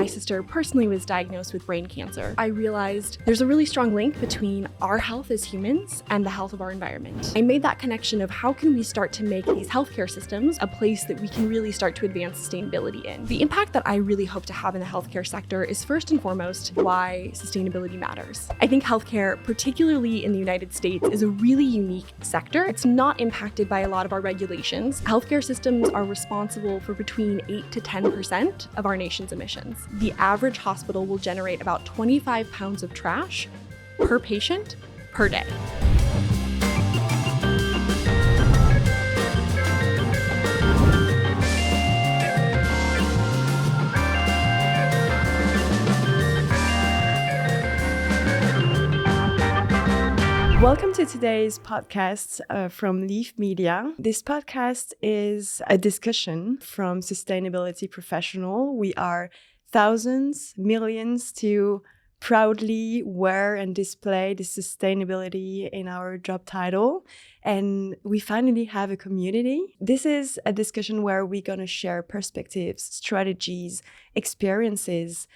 my sister personally was diagnosed with brain cancer, I realized there's a really strong link between our health as humans and the health of our environment. I made that connection of how can we start to make these healthcare systems a place that we can really start to advance sustainability in. The impact that I really hope to have in the healthcare sector is first and foremost why sustainability matters. I think healthcare, particularly in the United States, is a really unique sector. It's not impacted by a lot of our regulations. Healthcare systems are responsible for between 8 to 10% of our nation's emissions. The average hospital will generate about 25 pounds of trash per patient per day. Welcome to today's podcast from Leaf Media. This podcast is a discussion from sustainability professional. We are thousands, millions to proudly wear and display the sustainability in our job title. And we finally have a community. This is a discussion where we're going to share perspectives, strategies, experiences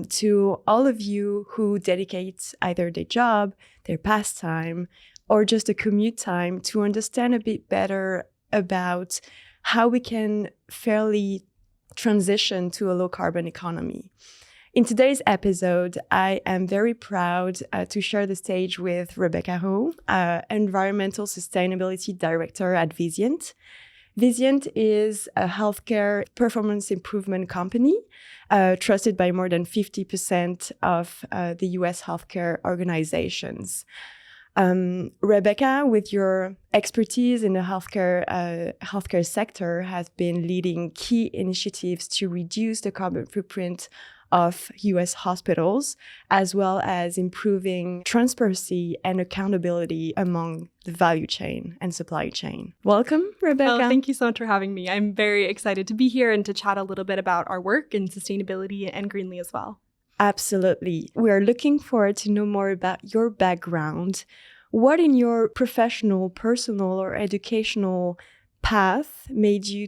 to all of you who dedicate either their job, their pastime, or just a commute time to understand a bit better about how we can fairly transition to a low carbon economy. In today's episode, I am very proud to share the stage with Rebecca Ho, Environmental Sustainability Director at Vizient. Vizient is a healthcare performance improvement company trusted by more than 50% of the US healthcare organizations. Rebecca, with your expertise in the healthcare sector, has been leading key initiatives to reduce the carbon footprint of US hospitals, as well as improving transparency and accountability among the value chain and supply chain. Welcome, Rebecca. Oh, thank you so much for having me. I'm very excited to be here and to chat a little bit about our work in sustainability and greenly as well. Absolutely. We are looking forward to know more about your background. What in your professional, personal, or educational path made you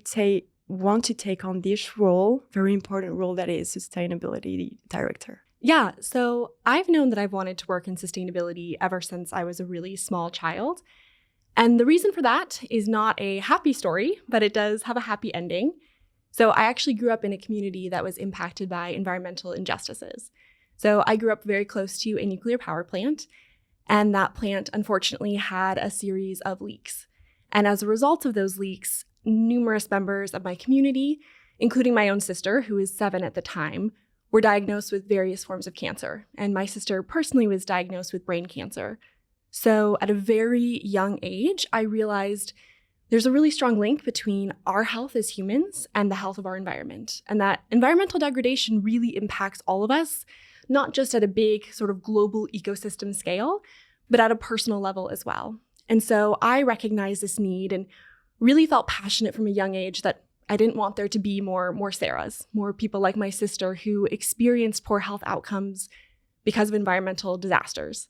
want to take on this role, very important role that is sustainability director? Yeah, so I've known that I've wanted to work in sustainability ever since I was a really small child. And the reason for that is not a happy story, but it does have a happy ending. So I actually grew up in a community that was impacted by environmental injustices. So I grew up very close to a nuclear power plant, and that plant unfortunately had a series of leaks. And as a result of those leaks, numerous members of my community, including my own sister, who was 7 at the time, were diagnosed with various forms of cancer. And my sister personally was diagnosed with brain cancer. So at a very young age, I realized there's a really strong link between our health as humans and the health of our environment. And that environmental degradation really impacts all of us, not just at a big sort of global ecosystem scale, but at a personal level as well. And so I recognized this need and really felt passionate from a young age that I didn't want there to be more Sarahs, more people like my sister who experienced poor health outcomes because of environmental disasters.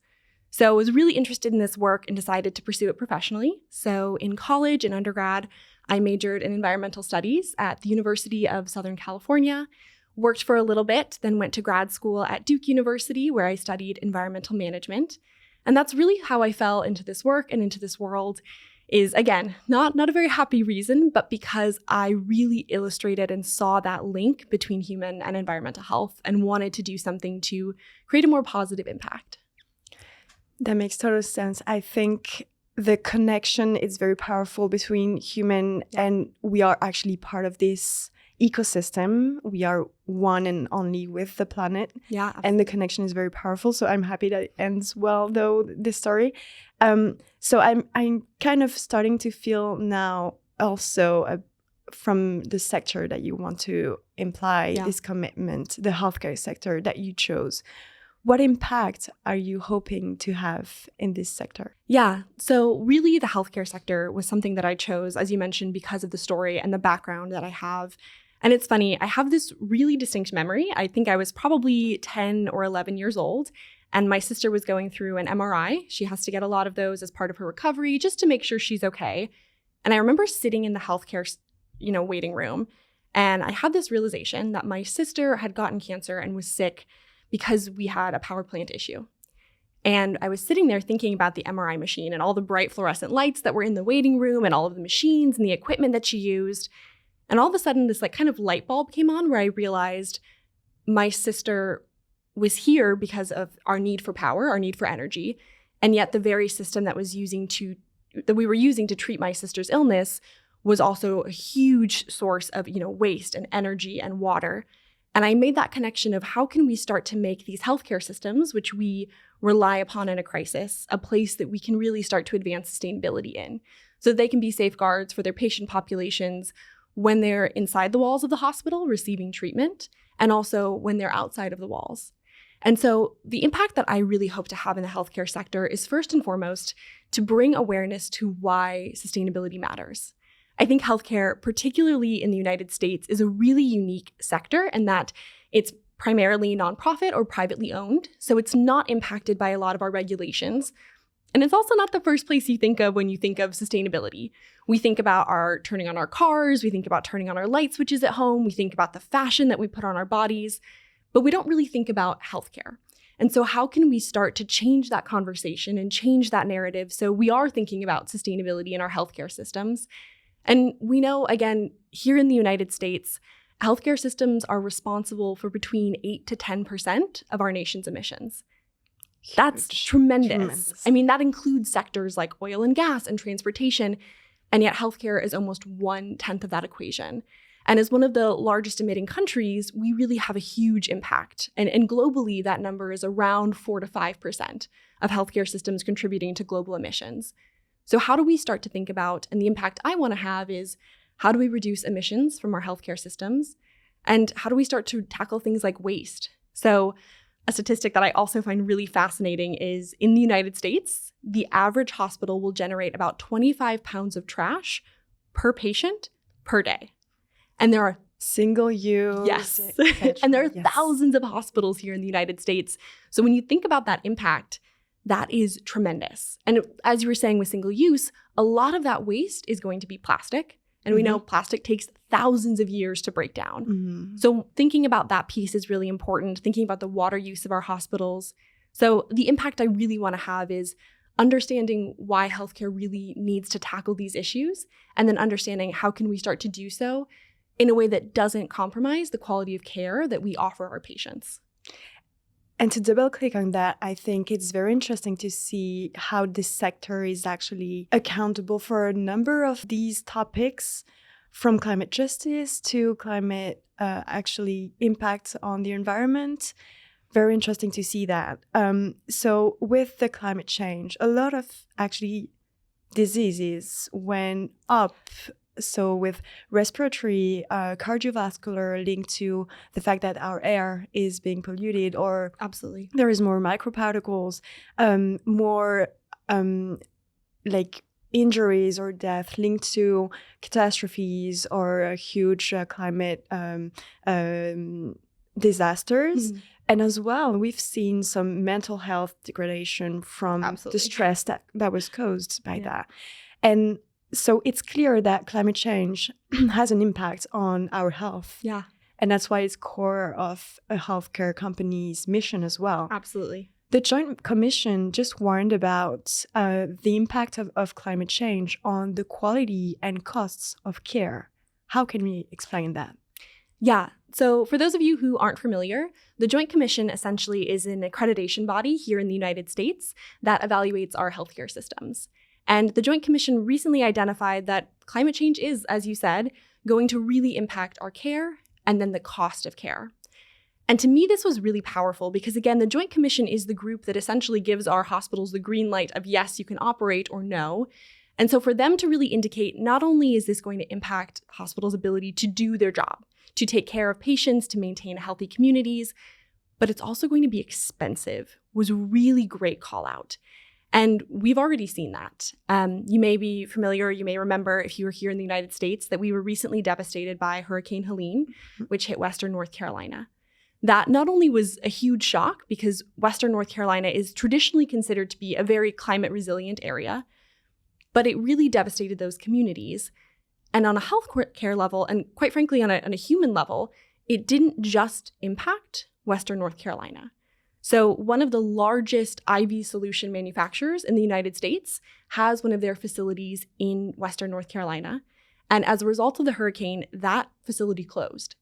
So I was really interested in this work and decided to pursue it professionally. So in college and undergrad, I majored in environmental studies at the University of Southern California, worked for a little bit, then went to grad school at Duke University where I studied environmental management. And that's really how I fell into this work and into this world. Is, again, not a very happy reason, but because I really illustrated and saw that link between human and environmental health and wanted to do something to create a more positive impact. That makes total sense. I think the connection is very powerful between human and we are actually part of this ecosystem. We are one and only with the planet. Yeah, absolutely. And the connection is very powerful. So I'm happy that it ends well, though, this story. So I'm kind of starting to feel now also from the sector that you want to imply this commitment, the healthcare sector that you chose. What impact are you hoping to have in this sector? Yeah, so really the healthcare sector was something that I chose, as you mentioned, because of the story and the background that I have. And it's funny, I have this really distinct memory. I think I was probably 10 or 11 years old, and my sister was going through an MRI. She has to get a lot of those as part of her recovery just to make sure she's okay. And I remember sitting in the healthcare, waiting room, And I had this realization that my sister had gotten cancer and was sick because we had a power plant issue. And I was sitting there thinking about the MRI machine and all the bright fluorescent lights that were in the waiting room and all of the machines and the equipment that she used. And all of a sudden, this kind of light bulb came on where I realized my sister was here because of our need for power, our need for energy. And yet the very system that we were using to treat my sister's illness was also a huge source of, waste and energy and water. And I made that connection of how can we start to make these healthcare systems, which we rely upon in a crisis, a place that we can really start to advance sustainability in, so they can be safeguards for their patient populations when they're inside the walls of the hospital receiving treatment, and also when they're outside of the walls. And so the impact that I really hope to have in the healthcare sector is first and foremost to bring awareness to why sustainability matters. I think healthcare, particularly in the United States, is a really unique sector in that it's primarily nonprofit or privately owned, so it's not impacted by a lot of our regulations. And it's also not the first place you think of when you think of sustainability. We think about turning on our cars, we think about turning on our light switches at home, we think about the fashion that we put on our bodies, but we don't really think about healthcare. And so how can we start to change that conversation and change that narrative so we are thinking about sustainability in our healthcare systems? And we know, again, here in the United States, healthcare systems are responsible for between 8 to 10% of our nation's emissions. That's tremendous. I mean, that includes sectors like oil and gas and transportation, and yet healthcare is almost 1/10 of that equation. And as one of the largest emitting countries, we really have a huge impact. And globally, that number is around 4 to 5% of healthcare systems contributing to global emissions. So how do we start to think about, and the impact I want to have is, how do we reduce emissions from our healthcare systems? And how do we start to tackle things like waste? So a statistic that I also find really fascinating is in the United States, the average hospital will generate about 25 pounds of trash per patient per day. And there are single use. Yes. And there are thousands of hospitals here in the United States. So when you think about that impact, that is tremendous. And as you were saying with single use, a lot of that waste is going to be plastic. And we know plastic takes thousands of years to break down. So thinking about that piece is really important, thinking about the water use of our hospitals. So the impact I really want to have is understanding why healthcare really needs to tackle these issues, and then understanding how can we start to do so in a way that doesn't compromise the quality of care that we offer our patients. And to double click on that, I think it's very interesting to see how this sector is actually accountable for a number of these topics, from climate justice to climate actually impact on the environment. Very interesting to see that. So with the climate change, a lot of actually diseases went up. So with respiratory, cardiovascular linked to the fact that our air is being polluted, or absolutely there is more microparticles, more like injuries or death linked to catastrophes or huge climate disasters. And as well, we've seen some mental health degradation from the stress that was caused by that. And so it's clear that climate change has an impact on our health. Yeah. And that's why it's core of a healthcare company's mission as well. Absolutely. The Joint Commission just warned about the impact of climate change on the quality and costs of care. How can we explain that? Yeah. So for those of you who aren't familiar, the Joint Commission essentially is an accreditation body here in the United States that evaluates our healthcare systems. And the Joint Commission recently identified that climate change is, as you said, going to really impact our care and then the cost of care. And to me, this was really powerful because, again, the Joint Commission is the group that essentially gives our hospitals the green light of yes, you can operate, or no. And so for them to really indicate not only is this going to impact hospitals' ability to do their job, to take care of patients, to maintain healthy communities, but it's also going to be expensive, was a really great call out. And we've already seen that. You may be familiar, you may remember if you were here in the United States, that we were recently devastated by Hurricane Helene, which hit Western North Carolina. That not only was a huge shock because Western North Carolina is traditionally considered to be a very climate resilient area, but it really devastated those communities. And on a health care level, and quite frankly, on a human level, it didn't just impact Western North Carolina. So one of the largest IV solution manufacturers in the United States has one of their facilities in Western North Carolina. And as a result of the hurricane, that facility closed.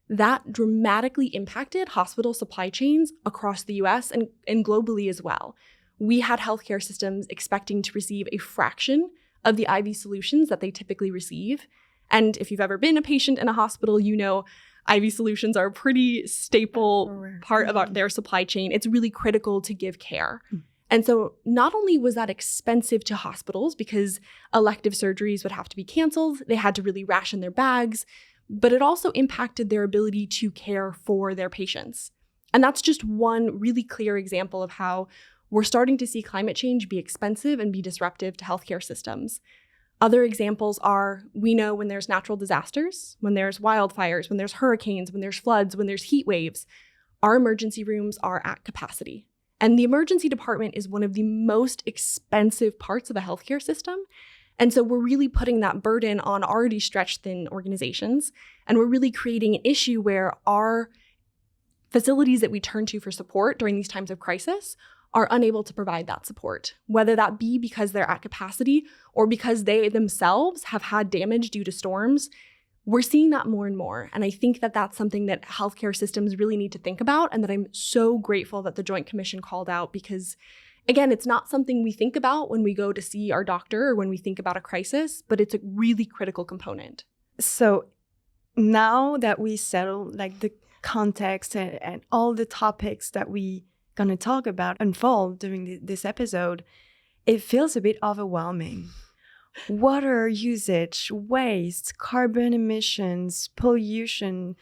That dramatically impacted hospital supply chains across the US and globally as well. We had healthcare systems expecting to receive a fraction of the IV solutions that they typically receive. And if you've ever been a patient in a hospital, you know IV solutions are a pretty staple part of their supply chain. It's really critical to give care. And so not only was that expensive to hospitals because elective surgeries would have to be canceled, they had to really ration their bags, but it also impacted their ability to care for their patients. And that's just one really clear example of how we're starting to see climate change be expensive and be disruptive to healthcare systems. Other examples are, we know when there's natural disasters, when there's wildfires, when there's hurricanes, when there's floods, when there's heat waves, our emergency rooms are at capacity. And the emergency department is one of the most expensive parts of a healthcare system. And so we're really putting that burden on already stretched thin organizations. And we're really creating an issue where our facilities that we turn to for support during these times of crisis are unable to provide that support, whether that be because they're at capacity or because they themselves have had damage due to storms. We're seeing that more and more. And I think that that's something that healthcare systems really need to think about, and that I'm so grateful that the Joint Commission called out because, again, it's not something we think about when we go to see our doctor or when we think about a crisis, but it's a really critical component. So now that we settle like the context and all the topics that we going to talk about unfold during this episode, it feels a bit overwhelming. Water usage, waste, carbon emissions, pollution,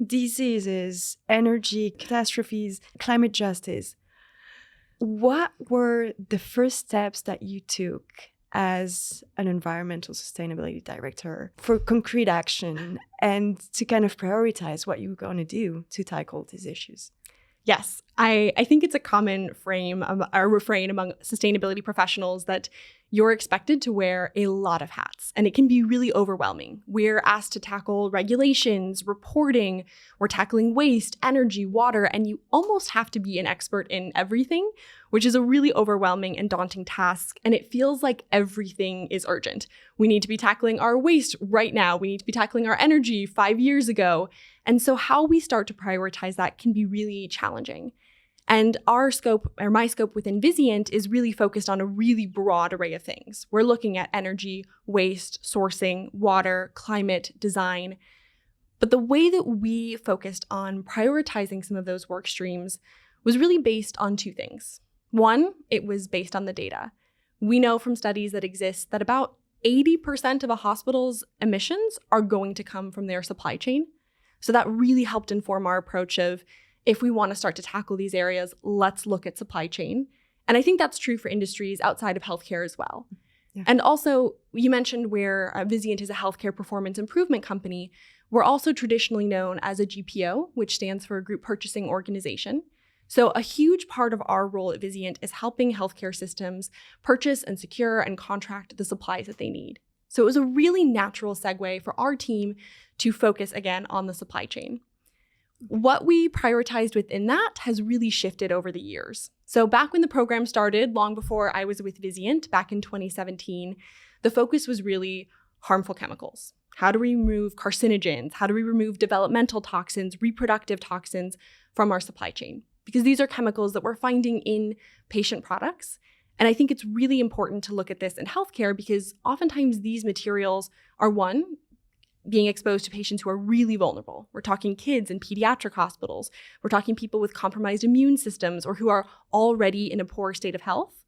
diseases, energy catastrophes, climate justice. What were the first steps that you took as an environmental sustainability director for concrete action and to kind of prioritize what you were going to do to tackle these issues? Yes, I think it's a common refrain among sustainability professionals that you're expected to wear a lot of hats, and it can be really overwhelming. We're asked to tackle regulations, reporting, we're tackling waste, energy, water, and you almost have to be an expert in everything, which is a really overwhelming and daunting task, and it feels like everything is urgent. We need to be tackling our waste right now. We need to be tackling our energy 5 years ago. And so how we start to prioritize that can be really challenging. And our scope, or my scope within Vizient, is really focused on a really broad array of things. We're looking at energy, waste, sourcing, water, climate, design. But the way that we focused on prioritizing some of those work streams was really based on two things. One, it was based on the data. We know from studies that exist that about 80% of a hospital's emissions are going to come from their supply chain. So that really helped inform our approach of, if we want to start to tackle these areas, let's look at supply chain. And I think that's true for industries outside of healthcare as well. Yeah. And also, you mentioned where Vizient is a healthcare performance improvement company. We're also traditionally known as a GPO, which stands for a group purchasing organization. So a huge part of our role at Vizient is helping healthcare systems purchase and secure and contract the supplies that they need. So it was a really natural segue for our team to focus again on the supply chain. What we prioritized within that has really shifted over the years. So back when the program started, long before I was with Vizient, back in 2017, the focus was really harmful chemicals. How do we remove carcinogens? How do we remove developmental toxins, reproductive toxins from our supply chain? Because these are chemicals that we're finding in patient products. And I think it's really important to look at this in healthcare because oftentimes these materials are, one, being exposed to patients who are really vulnerable. We're talking kids in pediatric hospitals. We're talking people with compromised immune systems or who are already in a poor state of health.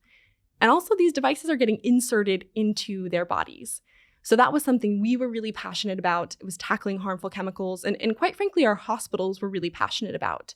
And also these devices are getting inserted into their bodies. So that was something we were really passionate about. It was tackling harmful chemicals. And quite frankly, our hospitals were really passionate about.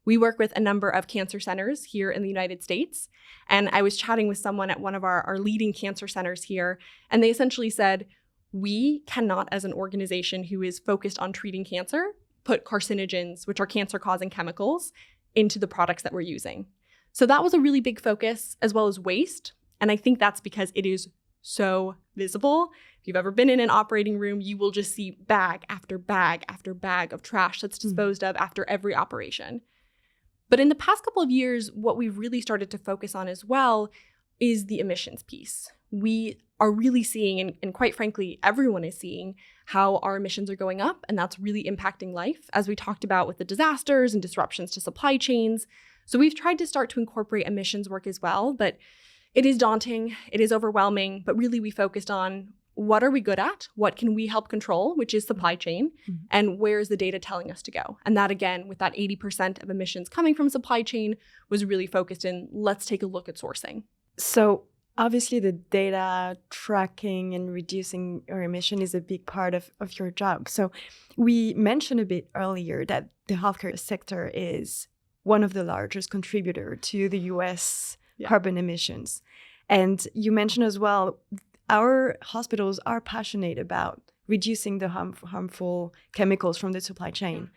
We work with a number of cancer centers here in the United States. And I was chatting with someone at one of our leading cancer centers here. And they essentially said, we cannot, as an organization who is focused on treating cancer, put carcinogens, which are cancer-causing chemicals, into the products that we're using. So that was a really big focus, as well as waste. And I think that's because it is so visible. If If you've ever been in an operating room, you will just see bag after bag after bag of trash that's disposed of after every operation. But in the past couple of years, what we've really started to focus on as well is the emissions piece. We are really seeing, and quite frankly, everyone is seeing how our emissions are going up, and that's really impacting life, as we talked about with the disasters and disruptions to supply chains. So we've tried to start to incorporate emissions work as well, but it is daunting, it is overwhelming, but really we focused on what are we good at? What can we help control, which is supply chain, and where is the data telling us to go? And that, again, with that 80% of emissions coming from supply chain, was really focused in, let's take a look at sourcing. So obviously the data tracking and reducing our emission is a big part of your job. So we mentioned a bit earlier that the healthcare sector is one of the largest contributors to the US carbon emissions. And you mentioned as well, our hospitals are passionate about reducing the harmful chemicals from the supply chain.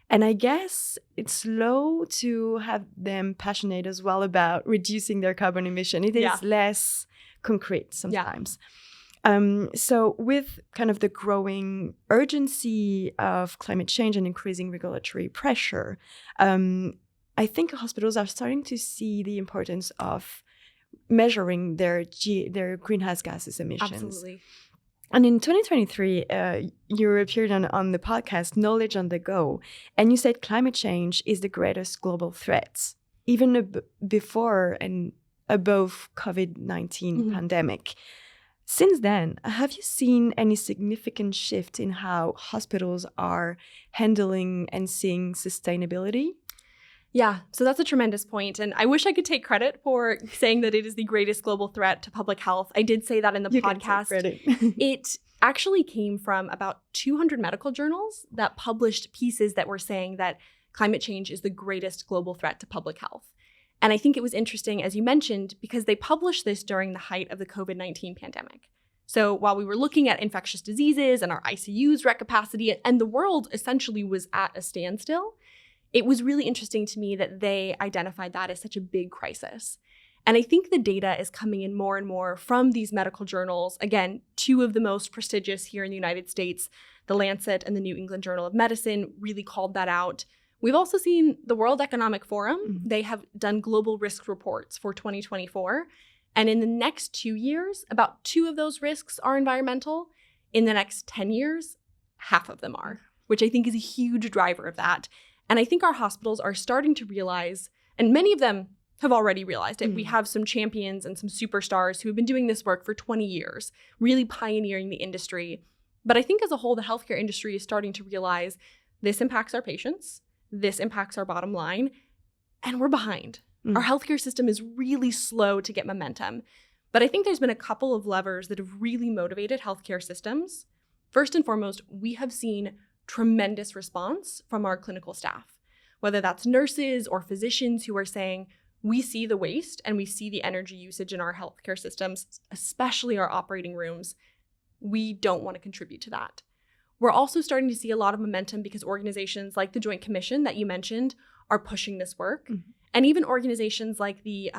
And I guess it's slow to have them passionate as well about reducing their carbon emission. It is less concrete sometimes. So with kind of the growing urgency of climate change and increasing regulatory pressure, I think hospitals are starting to see the importance of measuring their greenhouse gases emissions. Absolutely. And in 2023, you appeared on the podcast Knowledge on the Go, and you said climate change is the greatest global threat, even before and above COVID-19 pandemic. Since then, have you seen any significant shift in how hospitals are handling and seeing sustainability? Yeah, so that's a tremendous point. And I wish I could take credit for saying that it is the greatest global threat to public health. I did say that in the podcast. Can take credit. It actually came from about 200 medical journals that published pieces that were saying that climate change is the greatest global threat to public health. And I think it was interesting, as you mentioned, because they published this during the height of the COVID-19 pandemic. So while we were looking at infectious diseases and our ICUs rec capacity, and the world essentially was at a standstill, it was really interesting to me that they identified that as such a big crisis. And I think the data is coming in more and more from these medical journals. Again, two of the most prestigious here in the United States, The Lancet and the New England Journal of Medicine, really called that out. We've also seen the World Economic Forum. They have done global risk reports for 2024. And in the next 2 years, about 2 of those risks are environmental. In the next 10 years, half of them are, which I think is a huge driver of that. And I think our hospitals are starting to realize, and many of them have already realized it. We have some champions and some superstars who have been doing this work for 20 years, really pioneering the industry. But I think as a whole, the healthcare industry is starting to realize this impacts our patients, this impacts our bottom line, and we're behind. Our healthcare system is really slow to get momentum. But I think there's been a couple of levers that have really motivated healthcare systems. First and foremost, we have seen tremendous response from our clinical staff, whether that's nurses or physicians who are saying, we see the waste and we see the energy usage in our healthcare systems, especially our operating rooms. We don't want to contribute to that. We're also starting to see a lot of momentum because organizations like the Joint Commission that you mentioned are pushing this work. And even organizations like the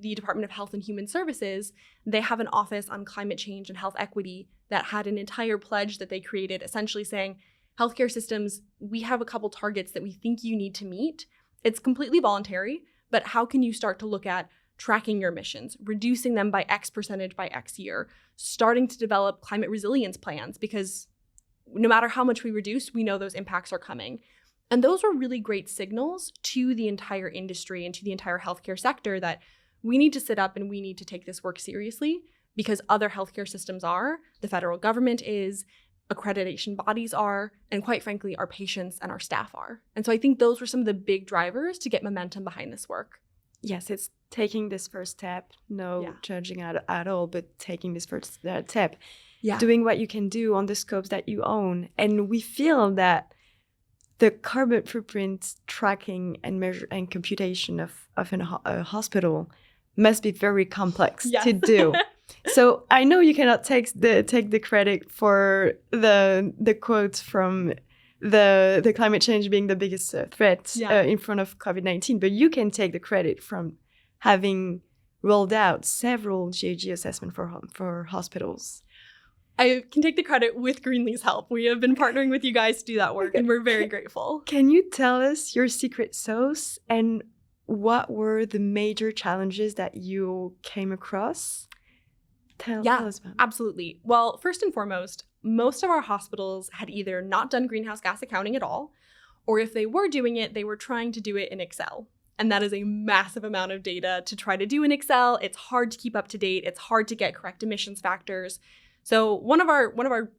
Department of Health and Human Services, they have an office on climate change and health equity that had an entire pledge that they created, essentially saying, healthcare systems, we have a couple targets that we think you need to meet. It's completely voluntary, but how can you start to look at tracking your emissions, reducing them by X percentage by X year, starting to develop climate resilience plans, because no matter how much we reduce, we know those impacts are coming. And those were really great signals to the entire industry and to the entire healthcare sector that we need to sit up and we need to take this work seriously, because other healthcare systems are, the federal government is, accreditation bodies are, and quite frankly, our patients and our staff are. And so I think those were some of the big drivers to get momentum behind this work. Yes, it's taking this first step, judging at all, but taking this first step, doing what you can do on the scopes that you own. And we feel that the carbon footprint tracking and measure and computation of a hospital must be very complex to do. So I know you cannot take the credit for the quotes from the climate change being the biggest threat in front of COVID-19, but you can take the credit from having rolled out several GHG assessment for hospitals. I can take the credit with Greenly's help. We have been partnering with you guys to do that work, and we're very grateful. Can you tell us your secret sauce and what were the major challenges that you came across? Tell us about it. Absolutely. Well, first and foremost, most of our hospitals had either not done greenhouse gas accounting at all, or if they were doing it, they were trying to do it in Excel. And that is a massive amount of data to try to do in Excel. It's hard to keep up to date. It's hard to get correct emissions factors. So one of our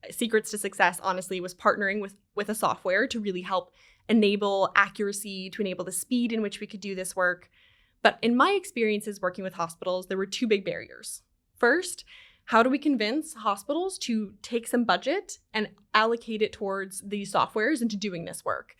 secrets to success, honestly, was partnering with a software to really help enable accuracy, to enable the speed in which we could do this work. But in my experiences working with hospitals, there were two big barriers. First, how do we convince hospitals to take some budget and allocate it towards these softwares into doing this work?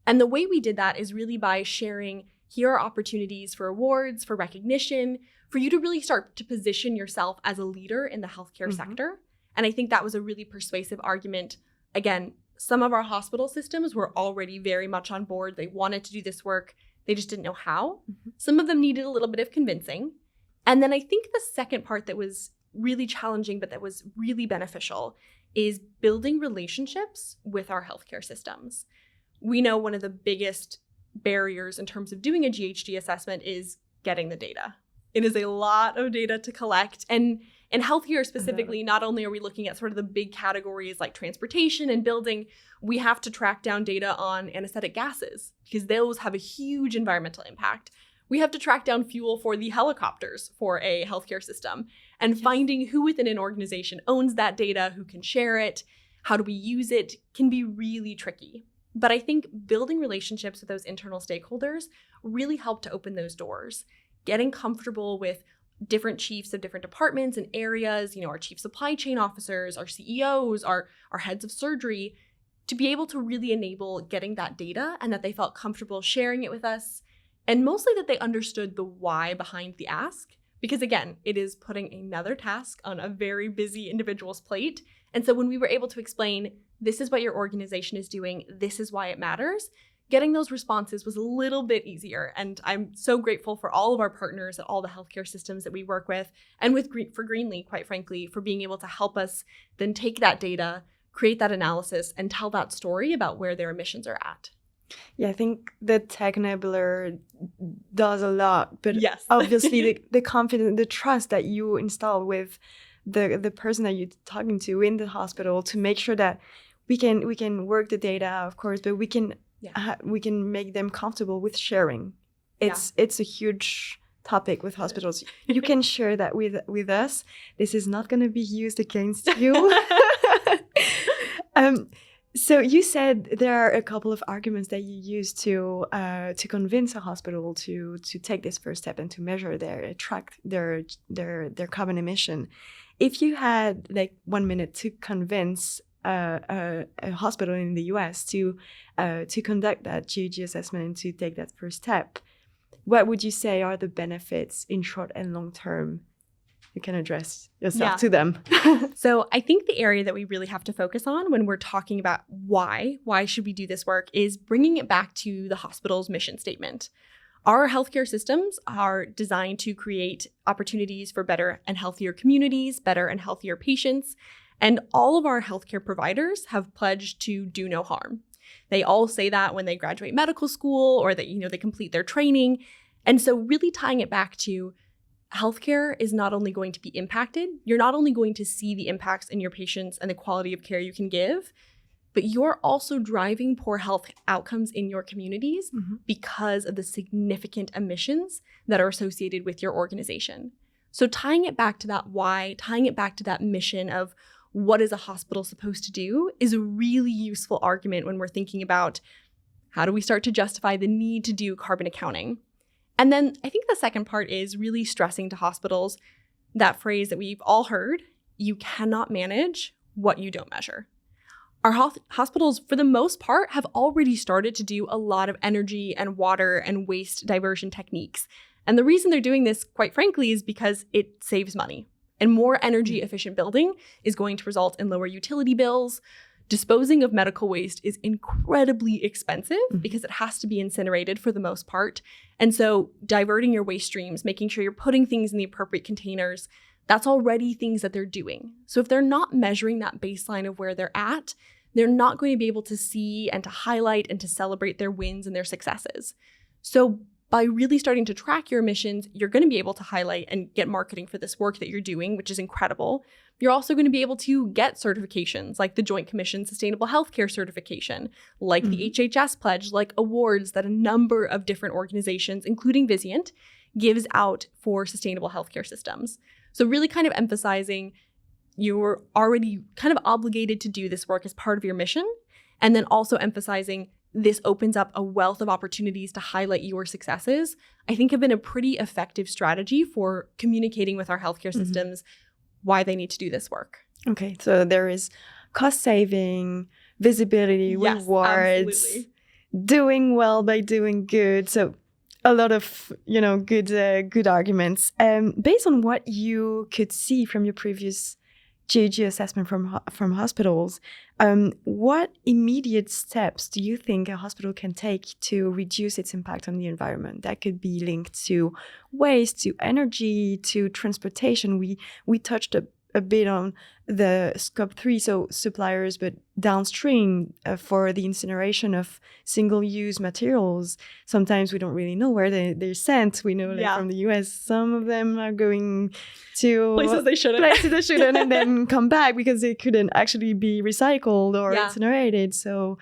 And the way we did that is really by sharing, here are opportunities for awards, for recognition, for you to really start to position yourself as a leader in the healthcare sector. And I think that was a really persuasive argument. Again, some of our hospital systems were already very much on board. They wanted to do this work. They just didn't know how. Some of them needed a little bit of convincing. And then I think the second part that was really challenging, but that was really beneficial, is building relationships with our healthcare systems. We know one of the biggest barriers in terms of doing a GHG assessment is getting the data. It is a lot of data to collect. And in healthcare specifically, not only are we looking at sort of the big categories like transportation and building, we have to track down data on anesthetic gases because those have a huge environmental impact. We have to track down fuel for the helicopters for a healthcare system, and finding who within an organization owns that data, who can share it, how do we use it, can be really tricky. But I think building relationships with those internal stakeholders really helped to open those doors. Getting comfortable with different chiefs of different departments and areas, our chief supply chain officers, our CEOs, our heads of surgery, to be able to really enable getting that data and that they felt comfortable sharing it with us. And mostly that they understood the why behind the ask, because again, it is putting another task on a very busy individual's plate. And so when we were able to explain, this is what your organization is doing, this is why it matters, getting those responses was a little bit easier. And I'm so grateful for all of our partners at all the healthcare systems that we work with, and for Greenly, quite frankly, for being able to help us then take that data, create that analysis, and tell that story about where their emissions are at. Yeah, I think the tech enabler does a lot, but yes. Obviously the confidence, the trust that you install with the person that you're talking to in the hospital to make sure that we can work the data, of course, but we can make them comfortable with sharing. It's a huge topic with hospitals. You can share that with us. This is not going to be used against you. So you said there are a couple of arguments that you use to convince a hospital to take this first step and to measure track their carbon emission. If you had like 1 minute to convince a hospital in the US to conduct that GHG assessment and to take that first step, what would you say are the benefits in short and long term? You can address yourself to them. So I think the area that we really have to focus on when we're talking about why should we do this work is bringing it back to the hospital's mission statement. Our healthcare systems are designed to create opportunities for better and healthier communities, better and healthier patients, and all of our healthcare providers have pledged to do no harm. They all say that when they graduate medical school or that they complete their training. And so really tying it back to healthcare is not only going to be impacted, you're not only going to see the impacts in your patients and the quality of care you can give, but you're also driving poor health outcomes in your communities because of the significant emissions that are associated with your organization. So tying it back to that why, tying it back to that mission of what is a hospital supposed to do is a really useful argument when we're thinking about how do we start to justify the need to do carbon accounting. And then I think the second part is really stressing to hospitals that phrase that we've all heard, you cannot manage what you don't measure. Our hospitals, for the most part, have already started to do a lot of energy and water and waste diversion techniques. And the reason they're doing this, quite frankly, is because it saves money. And more energy efficient building is going to result in lower utility bills. Disposing of medical waste is incredibly expensive because it has to be incinerated for the most part. And so diverting your waste streams, making sure you're putting things in the appropriate containers, That's already things that they're doing. So if they're not measuring that baseline of where they're at, they're not going to be able to see and to highlight and to celebrate their wins and their successes. So by really starting to track your emissions, you're going to be able to highlight and get marketing for this work that you're doing, which is incredible. You're also going to be able to get certifications like the Joint Commission Sustainable Healthcare Certification, like the HHS Pledge, like awards that a number of different organizations, including Vizient, gives out for sustainable healthcare systems. So really kind of emphasizing you're already kind of obligated to do this work as part of your mission, and then also emphasizing this opens up a wealth of opportunities to highlight your successes, I think have been a pretty effective strategy for communicating with our healthcare systems why they need to do this work. Okay, so there is cost saving, visibility, Yes, rewards, absolutely. doing well by doing good. So a lot of, good arguments. Based on what you could see from your previous GHG assessment from hospitals, what immediate steps do you think a hospital can take to reduce its impact on the environment? That could be linked to waste, to energy, to transportation. We touched a bit on the scope 3, so suppliers, but downstream for the incineration of single-use materials. Sometimes we don't really know where they're sent. We know from the US, some of them are going to places they shouldn't and then come back because they couldn't actually be recycled or incinerated. So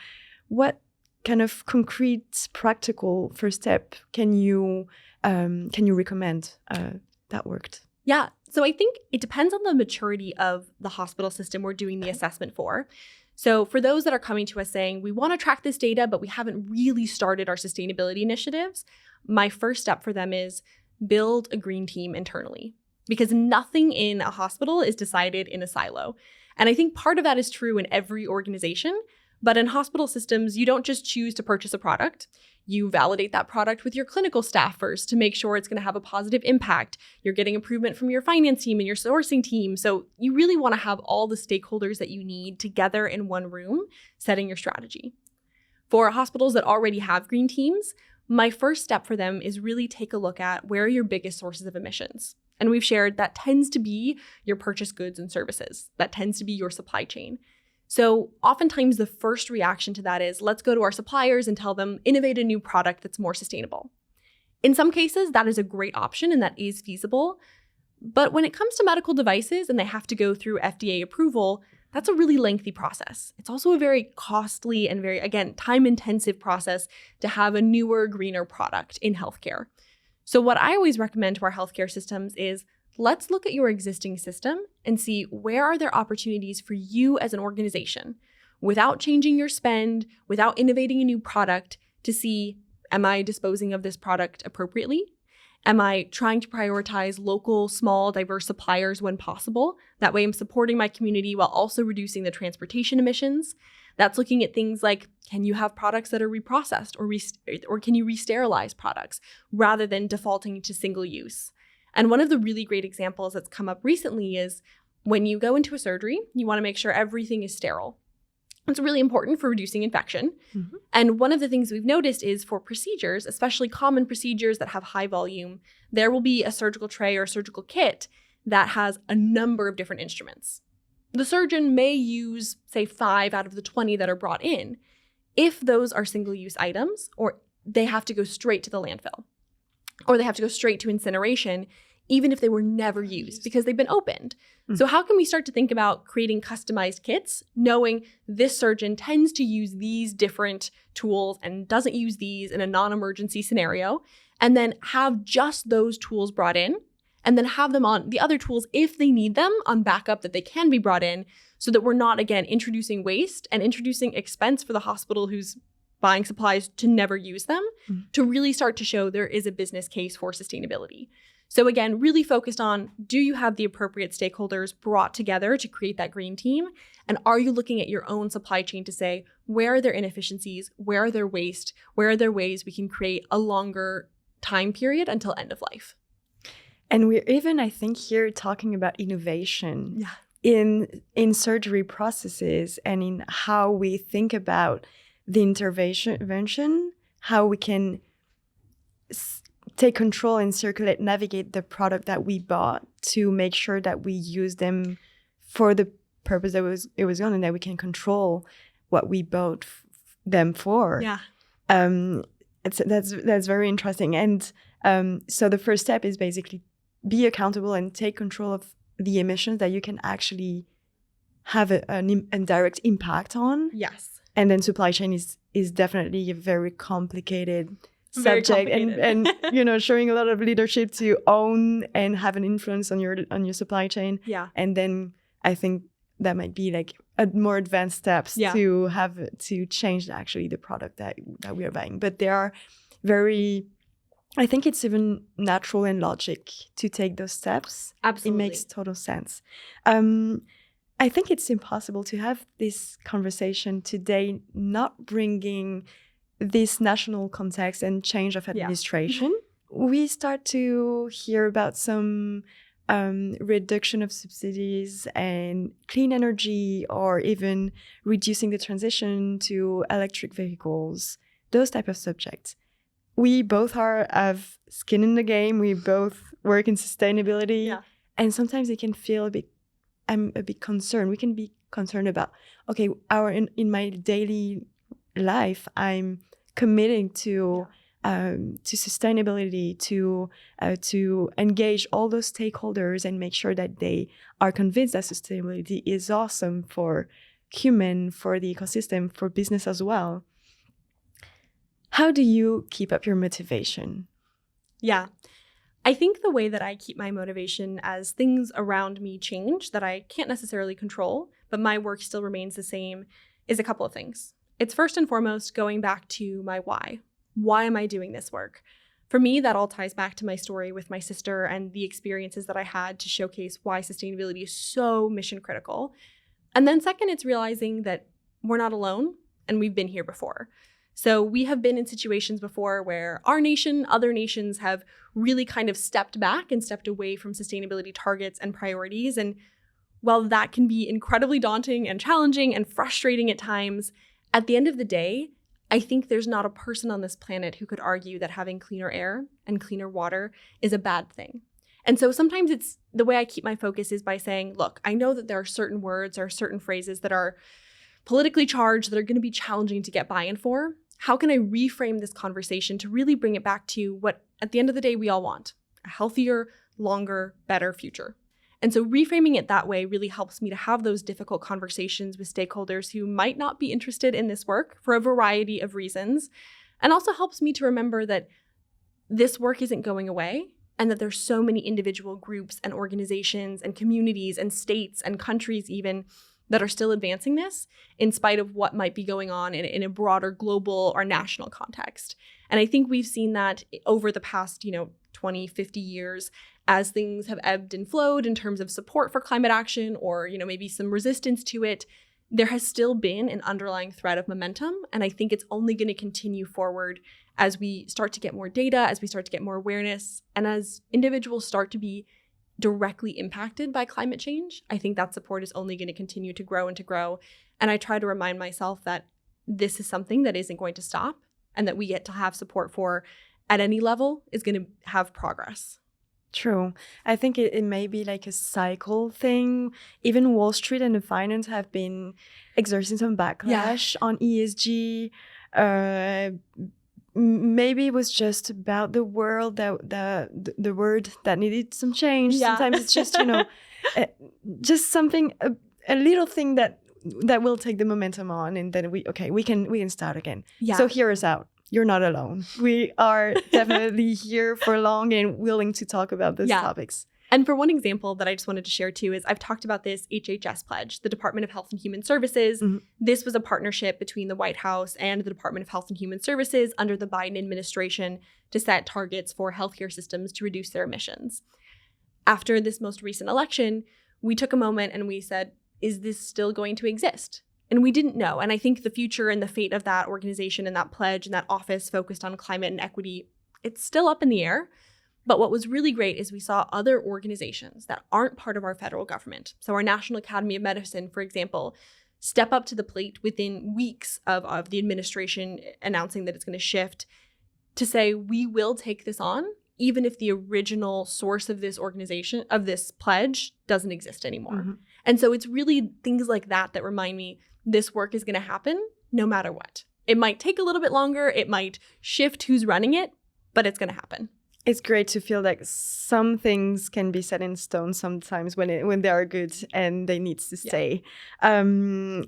what kind of concrete, practical first step can you recommend that worked? Yeah. So I think it depends on the maturity of the hospital system we're doing the assessment for. So for those that are coming to us saying, we want to track this data, but we haven't really started our sustainability initiatives, my first step for them is build a green team internally, because nothing in a hospital is decided in a silo. And I think part of that is true in every organization, but in hospital systems, you don't just choose to purchase a product. You validate that product with your clinical staff first to make sure it's going to have a positive impact. You're getting improvement from your finance team and your sourcing team. So you really want to have all the stakeholders that you need together in one room, setting your strategy. For hospitals that already have green teams, my first step for them is really take a look at where are your biggest sources of emissions. And we've shared that tends to be your purchased goods and services. That tends to be your supply chain. So oftentimes the first reaction to that is, let's go to our suppliers and tell them, innovate a new product that's more sustainable. In some cases, that is a great option and that is feasible. But when it comes to medical devices and they have to go through FDA approval, that's a really lengthy process. It's also a very costly and very, again, time-intensive process to have a newer, greener product in healthcare. So what I always recommend to our healthcare systems is, let's look at your existing system and see where are there opportunities for you as an organization without changing your spend, without innovating a new product, to see, am I disposing of this product appropriately? Am I trying to prioritize local, small, diverse suppliers when possible? That way I'm supporting my community while also reducing the transportation emissions. That's looking at things like, can you have products that are reprocessed or can you re-sterilize products rather than defaulting to single use? And one of the really great examples that's come up recently is when you go into a surgery, you want to make sure everything is sterile. It's really important for reducing infection. Mm-hmm. And one of the things we've noticed is for procedures, especially common procedures that have high volume, there will be a surgical tray or a surgical kit that has a number of different instruments. The surgeon may use, say, 5 out of the 20 that are brought in. If those are single-use items, or they have to go straight to the landfill, or they have to go straight to incineration, even if they were never used because they've been opened. Mm-hmm. So how can we start to think about creating customized kits, knowing this surgeon tends to use these different tools and doesn't use these in a non-emergency scenario, and then have just those tools brought in, and then have them on the other tools if they need them on backup that they can be brought in, so that we're not, again, introducing waste and introducing expense for the hospital who's buying supplies to never use them, to really start to show there is a business case for sustainability. So again, really focused on, do you have the appropriate stakeholders brought together to create that green team? And are you looking at your own supply chain to say, where are there inefficiencies? Where are there waste? Where are there ways we can create a longer time period until end of life? And we're even, I think, here talking about innovation in surgery processes and in how we think about the intervention, how we can take control and navigate the product that we bought to make sure that we use them for the purpose that it was on, and that we can control what we bought them for. Yeah. That's very interesting. And so the first step is basically be accountable and take control of the emissions that you can actually have a direct impact on. Yes. And then supply chain is definitely a very complicated subject, and showing a lot of leadership to own and have an influence on your supply chain. Yeah. And then I think that might be like a more advanced steps to change actually the product that we are buying. But they are I think it's even natural and logic to take those steps. Absolutely. It makes total sense. I think it's impossible to have this conversation today not bringing this national context and change of administration. We start to hear about some reduction of subsidies and clean energy, or even reducing the transition to electric vehicles, those type of subjects. We both have skin in the game. We both work in sustainability, and sometimes it can feel I'm a bit concerned. We can be concerned about, okay, in my daily life, I'm committing to sustainability, to engage all those stakeholders and make sure that they are convinced that sustainability is awesome for human, for the ecosystem, for business as well. How do you keep up your motivation? Yeah. I think the way that I keep my motivation as things around me change that I can't necessarily control, but my work still remains the same, is a couple of things. It's first and foremost going back to my why. Why am I doing this work? For me, that all ties back to my story with my sister and the experiences that I had to showcase why sustainability is so mission critical. And then second, it's realizing that we're not alone and we've been here before. So we have been in situations before where our nation, other nations have really kind of stepped back and stepped away from sustainability targets and priorities. And while that can be incredibly daunting and challenging and frustrating at times, at the end of the day, I think there's not a person on this planet who could argue that having cleaner air and cleaner water is a bad thing. And so sometimes it's the way I keep my focus is by saying, look, I know that there are certain words or certain phrases that are politically charged that are going to be challenging to get buy-in for. How can I reframe this conversation to really bring it back to what, at the end of the day, we all want? A healthier, longer, better future. And so reframing it that way really helps me to have those difficult conversations with stakeholders who might not be interested in this work for a variety of reasons, and also helps me to remember that this work isn't going away and that there's so many individual groups and organizations and communities and states and countries even that are still advancing this in spite of what might be going on in a broader global or national context. And I think we've seen that over the past, 20, 50 years as things have ebbed and flowed in terms of support for climate action or, maybe some resistance to it. There has still been an underlying thread of momentum. And I think it's only going to continue forward as we start to get more data, as we start to get more awareness, and as individuals start to be directly impacted by climate change. I think that support is only going to continue to grow and to grow. And I try to remind myself that this is something that isn't going to stop and that we get to have support for at any level is going to have progress. True. I think it may be like a cycle thing. Even Wall Street and the finance have been exerting some backlash on ESG. Maybe it was just about the world the word that needed some change. Sometimes it's just just something a little thing that will take the momentum on, and then we can start again. So hear us out. You're not alone. We are definitely here for long and willing to talk about these topics. And for one example that I just wanted to share too is I've talked about this HHS pledge, the Department of Health and Human Services. Mm-hmm. This was a partnership between the White House and the Department of Health and Human Services under the Biden administration to set targets for healthcare systems to reduce their emissions. After this most recent election, we took a moment and we said, is this still going to exist? And we didn't know. And I think the future and the fate of that organization and that pledge and that office focused on climate and equity, it's still up in the air. But what was really great is we saw other organizations that aren't part of our federal government. So our National Academy of Medicine, for example, step up to the plate within weeks of the administration announcing that it's going to shift to say, we will take this on even if the original source of this organization, of this pledge, doesn't exist anymore. And so it's really things like that that remind me this work is going to happen no matter what. It might take a little bit longer. It might shift who's running it, but it's going to happen. It's great to feel like some things can be set in stone sometimes when they are good and they need to stay. And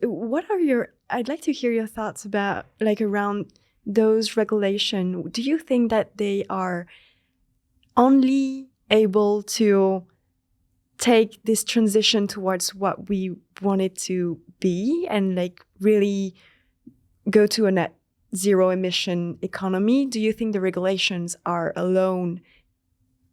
what are I'd like to hear your thoughts about like around those regulations. Do you think that they are only able to take this transition towards what we want it to be and like really go to a net zero emission economy? Do you think the regulations are alone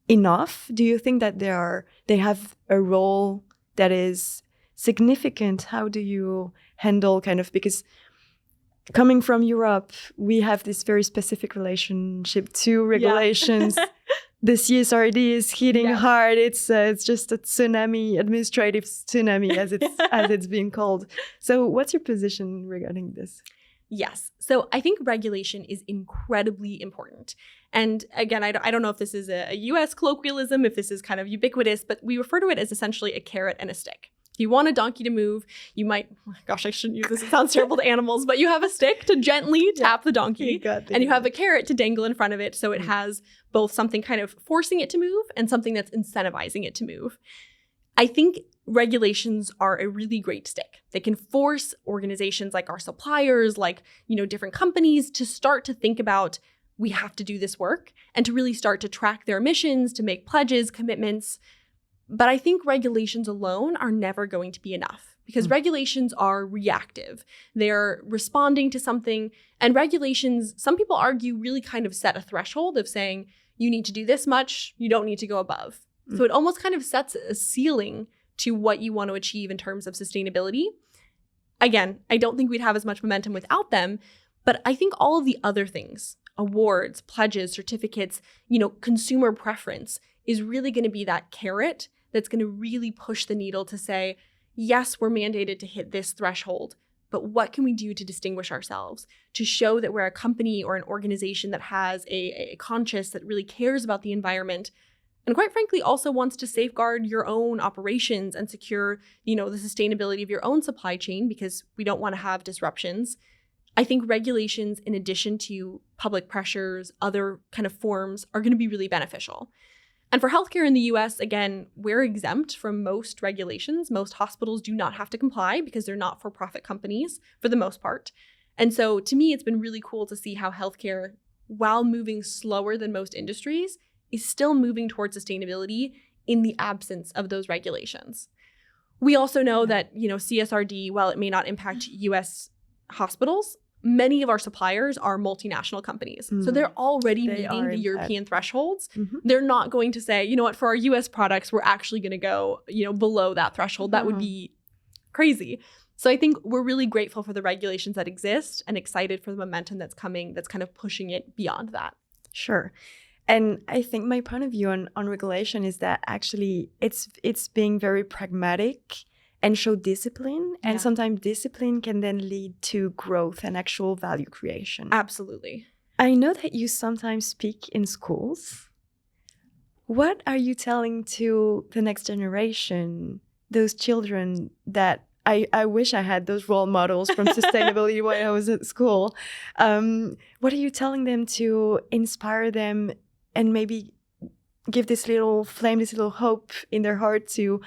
enough? Do you think that they have a role that is significant? How do you handle because coming from Europe, we have this very specific relationship to regulations. The CSRD is hitting hard. It's just a tsunami, administrative tsunami, as it's being called. So what's your position regarding this? Yes. So I think regulation is incredibly important. And again, I don't know if this is a US colloquialism, if this is kind of ubiquitous, but we refer to it as essentially a carrot and a stick. If you want a donkey to move, you might, gosh, I shouldn't use this. It sounds terrible to animals, but you have a stick to gently tap the donkey and you have a carrot to dangle in front of it. So it has both something kind of forcing it to move and something that's incentivizing it to move. I think regulations are a really great stick. They can force organizations like our suppliers, like, different companies to start to think about, we have to do this work and to really start to track their emissions, to make pledges, commitments. But I think regulations alone are never going to be enough because regulations are reactive. They're responding to something, and regulations, some people argue, really kind of set a threshold of saying, you need to do this much, you don't need to go above. So it almost kind of sets a ceiling to what you want to achieve in terms of sustainability. Again, I don't think we'd have as much momentum without them, but I think all of the other things, awards, pledges, certificates, consumer preference is really going to be that carrot that's going to really push the needle to say, yes, we're mandated to hit this threshold, but what can we do to distinguish ourselves, to show that we're a company or an organization that has a conscience that really cares about the environment and quite frankly also wants to safeguard your own operations and secure, the sustainability of your own supply chain because we don't want to have disruptions. I think regulations, in addition to public pressures, other kind of forms, are going to be really beneficial. And for healthcare in the US, again, we're exempt from most regulations. Most hospitals do not have to comply because they're not for-profit companies for the most part. And so to me, it's been really cool to see how healthcare, while moving slower than most industries, is still moving towards sustainability in the absence of those regulations. We also know that, CSRD, while it may not impact US hospitals, many of our suppliers are multinational companies. So they're already meeting the European thresholds. They're not going to say, for our US products, we're actually going to go, below that threshold. That would be crazy. So I think we're really grateful for the regulations that exist and excited for the momentum that's coming that's kind of pushing it beyond that. Sure. And I think my point of view on regulation is that actually it's being very pragmatic and show discipline. And sometimes discipline can then lead to growth and actual value creation. Absolutely. I know that you sometimes speak in schools. What are you telling to the next generation, those children that I wish I had those role models from sustainability when I was at school? What are you telling them to inspire them and maybe give this little flame, this little hope in their heart to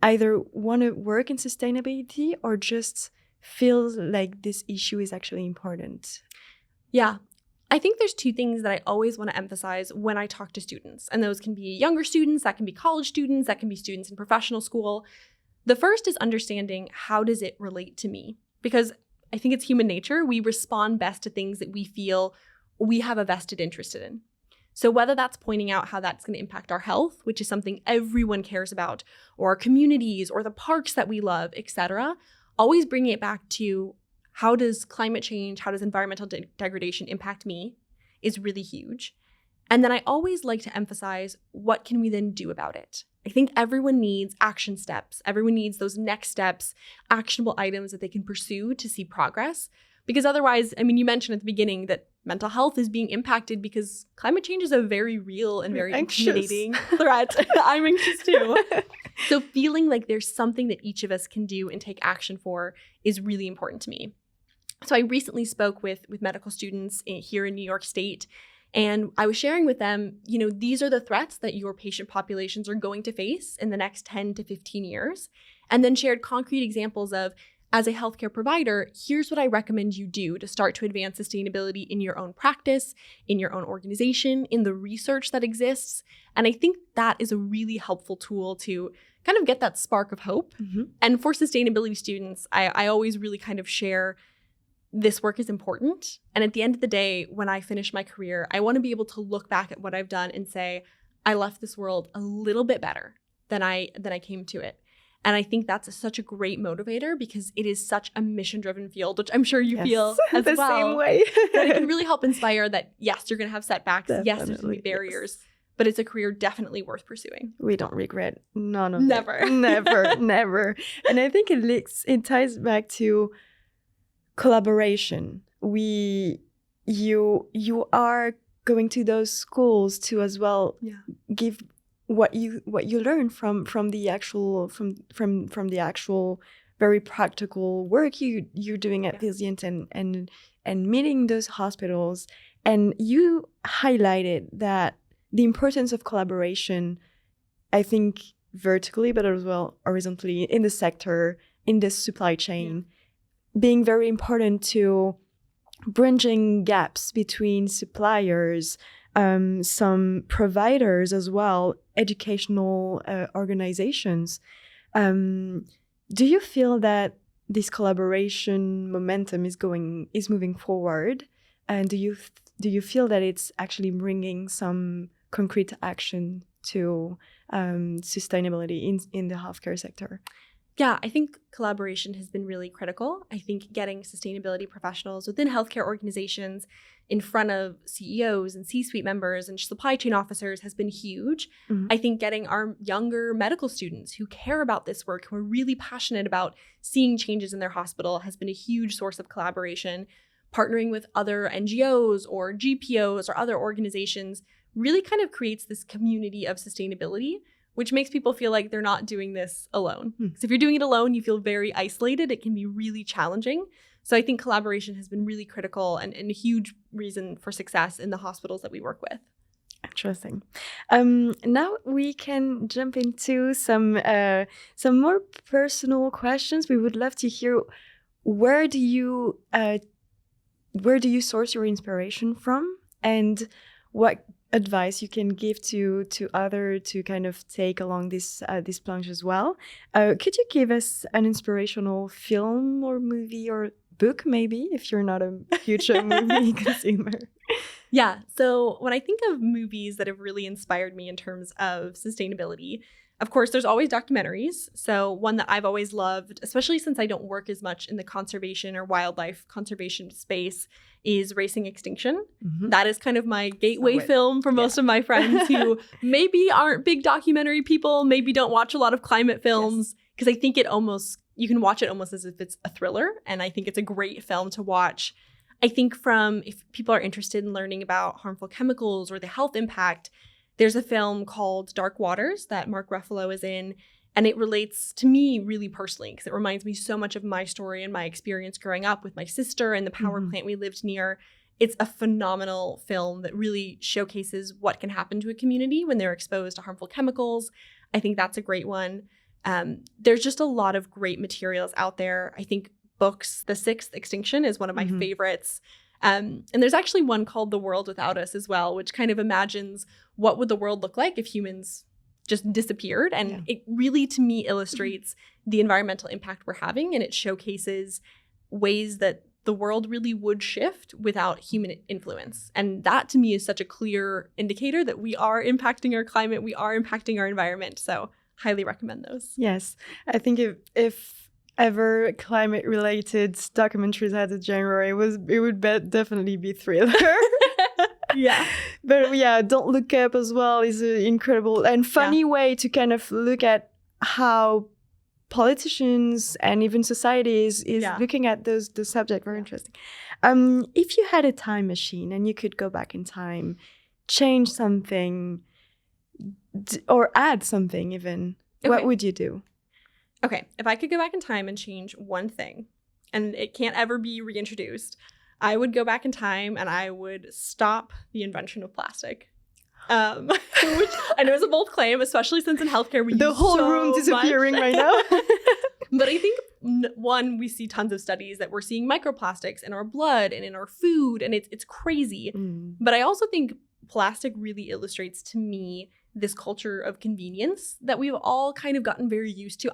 either want to work in sustainability or just feel like this issue is actually important? Yeah. I think there's two things that I always want to emphasize when I talk to students. And those can be younger students, that can be college students, that can be students in professional school. The first is understanding, how does it relate to me? Because I think it's human nature. We respond best to things that we feel we have a vested interest in. So whether that's pointing out how that's going to impact our health, which is something everyone cares about, or our communities, or the parks that we love, etc., always bringing it back to, how does climate change, how does environmental degradation impact me, is really huge. And then I always like to emphasize, what can we then do about it? I think everyone needs action steps. Everyone needs those next steps, actionable items that they can pursue to see progress. Because otherwise, you mentioned at the beginning that mental health is being impacted because climate change is a very real and very intimidating threat. I'm anxious too. So feeling like there's something that each of us can do and take action for is really important to me. So I recently spoke with medical students here in New York State, and I was sharing with them, these are the threats that your patient populations are going to face in the next 10 to 15 years, and then shared concrete examples of, as a healthcare provider, here's what I recommend you do to start to advance sustainability in your own practice, in your own organization, in the research that exists. And I think that is a really helpful tool to kind of get that spark of hope. Mm-hmm. And for sustainability students, I always really kind of share this work is important. And at the end of the day, when I finish my career, I want to be able to look back at what I've done and say, I left this world a little bit better than I came to it. And I think that's such a great motivator because it is such a mission-driven field, which I'm sure you feel as the well. Same way. That it can really help inspire that, yes, you're going to have setbacks. Definitely, yes, there's going to be barriers, but it's a career definitely worth pursuing. We don't regret none of Never. it. Never. And I think it ties back to collaboration. You are going to those schools to as well give what you learn from the actual very practical work you're doing at Vizient and meeting those hospitals. And you highlighted that the importance of collaboration, I think vertically but as well horizontally in the sector, in this supply chain, being very important to bridging gaps between suppliers, some providers as well, educational organizations. Do you feel that this collaboration momentum is moving forward? And do you feel that it's actually bringing some concrete action to sustainability in the healthcare sector? Yeah, I think collaboration has been really critical. I think getting sustainability professionals within healthcare organizations in front of CEOs and C-suite members and supply chain officers has been huge. Mm-hmm. I think getting our younger medical students who care about this work, who are really passionate about seeing changes in their hospital, has been a huge source of collaboration. Partnering with other NGOs or GPOs or other organizations really kind of creates this community of sustainability, which makes people feel like they're not doing this alone. Because if you're doing it alone, you feel very isolated. It can be really challenging. So I think collaboration has been really critical and a huge reason for success in the hospitals that we work with. Interesting. Now we can jump into some more personal questions. We would love to hear, where do you source your inspiration from, and what advice you can give to others to kind of take along this plunge as well. Could you give us an inspirational film or movie or book, maybe, if you're not a huge movie consumer? Yeah. So when I think of movies that have really inspired me in terms of sustainability, of course, there's always documentaries. So one that I've always loved, especially since I don't work as much in the conservation or wildlife conservation space, is Racing Extinction. Mm-hmm. That is kind of my gateway film for most of my friends who maybe aren't big documentary people, maybe don't watch a lot of climate films, because I think you can watch it almost as if it's a thriller. And I think it's a great film to watch. I think if people are interested in learning about harmful chemicals or the health impact, there's a film called Dark Waters that Mark Ruffalo is in, and it relates to me really personally because it reminds me so much of my story and my experience growing up with my sister and the power plant we lived near. It's a phenomenal film that really showcases what can happen to a community when they're exposed to harmful chemicals. I think that's a great one. There's just a lot of great materials out there. I think books, The Sixth Extinction is one of my favorites. And there's actually one called The World Without Us as well, which kind of imagines what would the world look like if humans just disappeared. And it really, to me, illustrates the environmental impact we're having. And it showcases ways that the world really would shift without human influence. And that, to me, is such a clear indicator that we are impacting our climate, we are impacting our environment. So highly recommend those. Yes. I think if ever climate-related documentaries had a genre, it would definitely be Thriller. Yeah. But Don't Look Up as well is an incredible and funny way to kind of look at how politicians and even societies is looking at those subject. Very interesting. If you had a time machine and you could go back in time, change something or add something even, what would you do? Okay, if I could go back in time and change one thing, and it can't ever be reintroduced, I would go back in time and I would stop the invention of plastic. Which I know is a bold claim, especially since in healthcare we the use whole so room disappearing much. right now. But I think, one, we see tons of studies that we're seeing microplastics in our blood and in our food, and it's crazy. But I also think plastic really illustrates to me this culture of convenience that we've all kind of gotten very used to.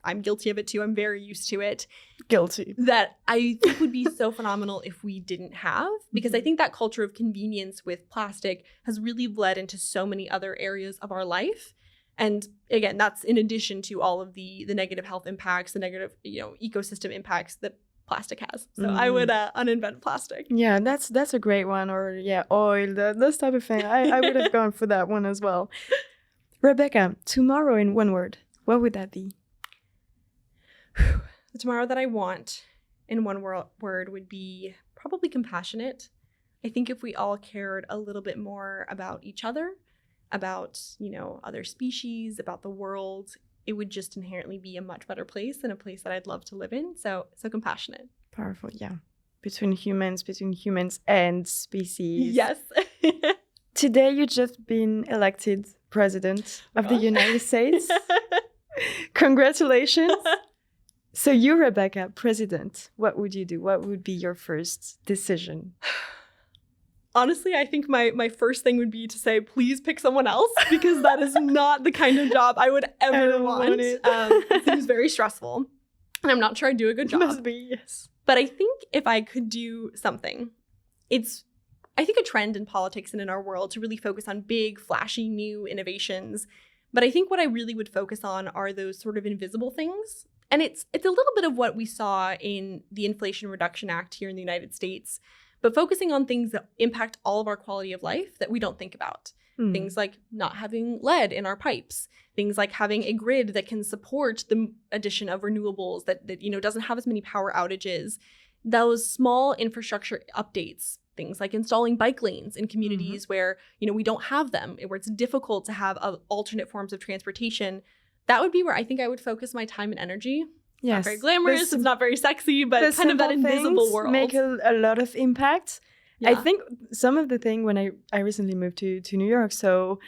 I'm guilty of it too. I'm very used to it. Guilty. That I think would be so phenomenal if we didn't have, because I think that culture of convenience with plastic has really bled into so many other areas of our life. And again, that's in addition to all of the negative health impacts, the negative, ecosystem impacts that plastic has. So I would uninvent plastic. Yeah, that's a great one. Or oil, those type of thing. I would have gone for that one as well. Rebecca, tomorrow in one word, what would that be? The tomorrow that I want in one word would be probably compassionate. I think if we all cared a little bit more about each other, about, other species, about the world, it would just inherently be a much better place and a place that I'd love to live in. So compassionate. Powerful, yeah. Between humans and species. Yes. Today you just been elected president of the United States. Congratulations. So you, Rebecca, president, what would you do? What would be your first decision? Honestly, I think my first thing would be to say, please pick someone else, because that is not the kind of job I would ever want. It seems very stressful, and I'm not sure I'd do a good job. Must be, yes. But I think if I could do something, it's, I think, a trend in politics and in our world to really focus on big, flashy, new innovations. But I think what I really would focus on are those sort of invisible things. And it's a little bit of what we saw in the Inflation Reduction Act here in the United States, but focusing on things that impact all of our quality of life that we don't think about. Things like not having lead in our pipes, things like having a grid that can support the addition of renewables that doesn't have as many power outages. Those small infrastructure updates, things like installing bike lanes in communities where, we don't have them, where it's difficult to have alternate forms of transportation. That would be where I think I would focus my time and energy. Yes. Not very glamorous, it's not very sexy, but kind of that invisible world. Make a lot of impact. Yeah. I think some of the thing when I recently moved to New York, so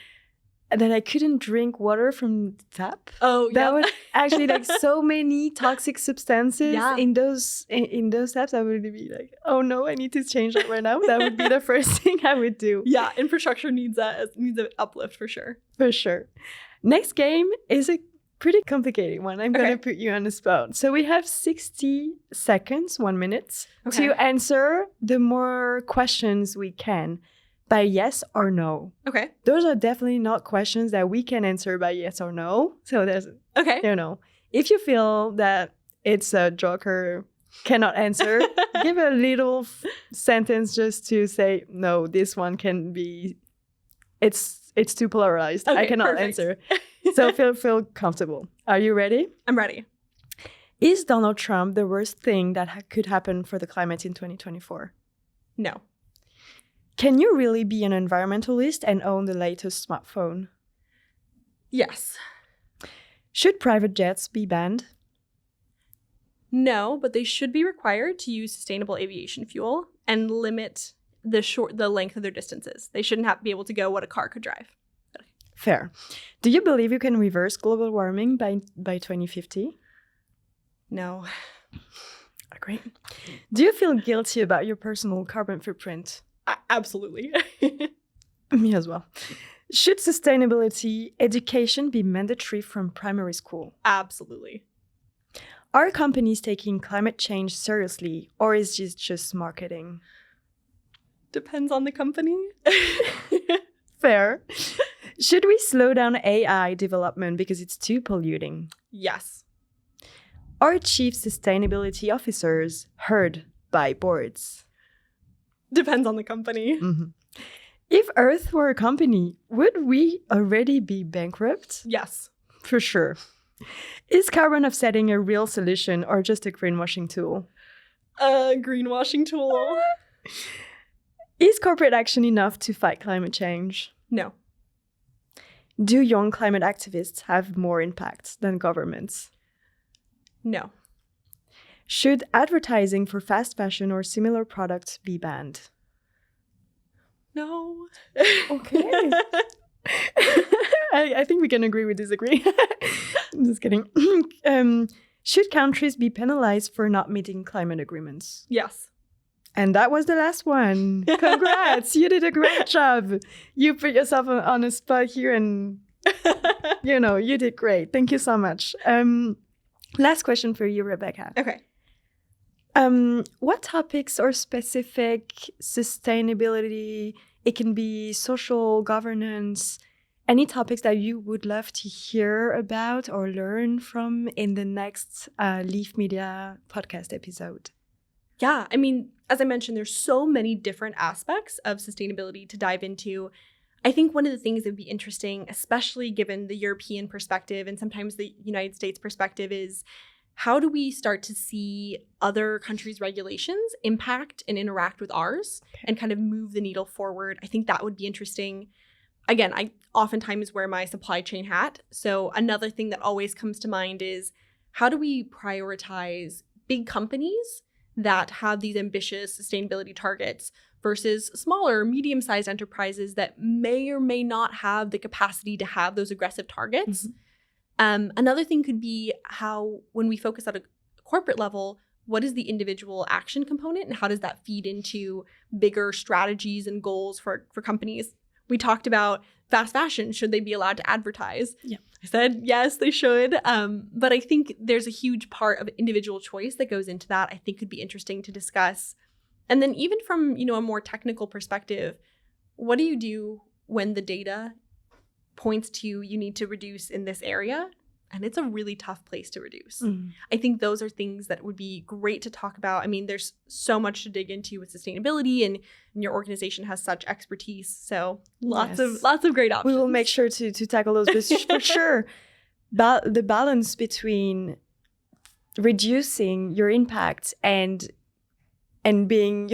that I couldn't drink water from the tap. Oh, yeah. That would actually so many toxic substances in those taps. I would be like, oh no, I need to change that right now. That would be the first thing I would do. Yeah, infrastructure needs an uplift for sure. For sure. Next game is a pretty complicated one. I'm going to put you on the spot. So we have 60 seconds, 1 minute, to answer the more questions we can by yes or no. Okay. Those are definitely not questions that we can answer by yes or no. So there's, if you feel that it's a joker cannot answer, give a little sentence just to say, no, this one can be, it's too polarized. I cannot answer. So feel comfortable. Are you ready? I'm ready. Is Donald Trump the worst thing that could happen for the climate in 2024? No. Can you really be an environmentalist and own the latest smartphone? Yes. Should private jets be banned? No, but they should be required to use sustainable aviation fuel and limit the length of their distances. They shouldn't be able to go what a car could drive. Fair. Do you believe you can reverse global warming by 2050? No. Great. Do you feel guilty about your personal carbon footprint? Absolutely. Me as well. Should sustainability education be mandatory from primary school? Absolutely. Are companies taking climate change seriously, or is it just marketing? Depends on the company. Fair. Should we slow down AI development because it's too polluting? Yes. Are chief sustainability officers heard by boards? Depends on the company. If Earth were a company, would we already be bankrupt? Yes. For sure. Is carbon offsetting a real solution or just a greenwashing tool? A greenwashing tool. Is corporate action enough to fight climate change? No. Do young climate activists have more impact than governments? No. Should advertising for fast fashion or similar products be banned? No. Okay. I think we can agree we disagree. I'm just kidding. Should countries be penalized for not meeting climate agreements? Yes. And that was the last one. Congrats. You did a great job. You put yourself on a spot here and, you did great. Thank you so much. Last question for you, Rebecca. Okay. What topics or specific sustainability, it can be social governance, any topics that you would love to hear about or learn from in the next Leaf Media podcast episode? Yeah, I mean, as I mentioned, there's so many different aspects of sustainability to dive into. I think one of the things that would be interesting, especially given the European perspective and sometimes the United States perspective, is how do we start to see other countries' regulations impact and interact with ours and kind of move the needle forward? I think that would be interesting. Again, I oftentimes wear my supply chain hat. So another thing that always comes to mind is how do we prioritize big companies that have these ambitious sustainability targets versus smaller, medium-sized enterprises that may or may not have the capacity to have those aggressive targets? Mm-hmm. Another thing could be how, when we focus at a corporate level, what is the individual action component and how does that feed into bigger strategies and goals for companies? We talked about fast fashion. Should they be allowed to advertise? Yeah. I said, yes, they should. But I think there's a huge part of individual choice that goes into that. I think could be interesting to discuss. And then even from, a more technical perspective, what do you do when the data points to you need to reduce in this area? And it's a really tough place to reduce. I think those are things that would be great to talk about. I mean, there's so much to dig into with sustainability, and your organization has such expertise. So lots of great options. We will make sure to tackle those for sure. The balance between reducing your impact and being,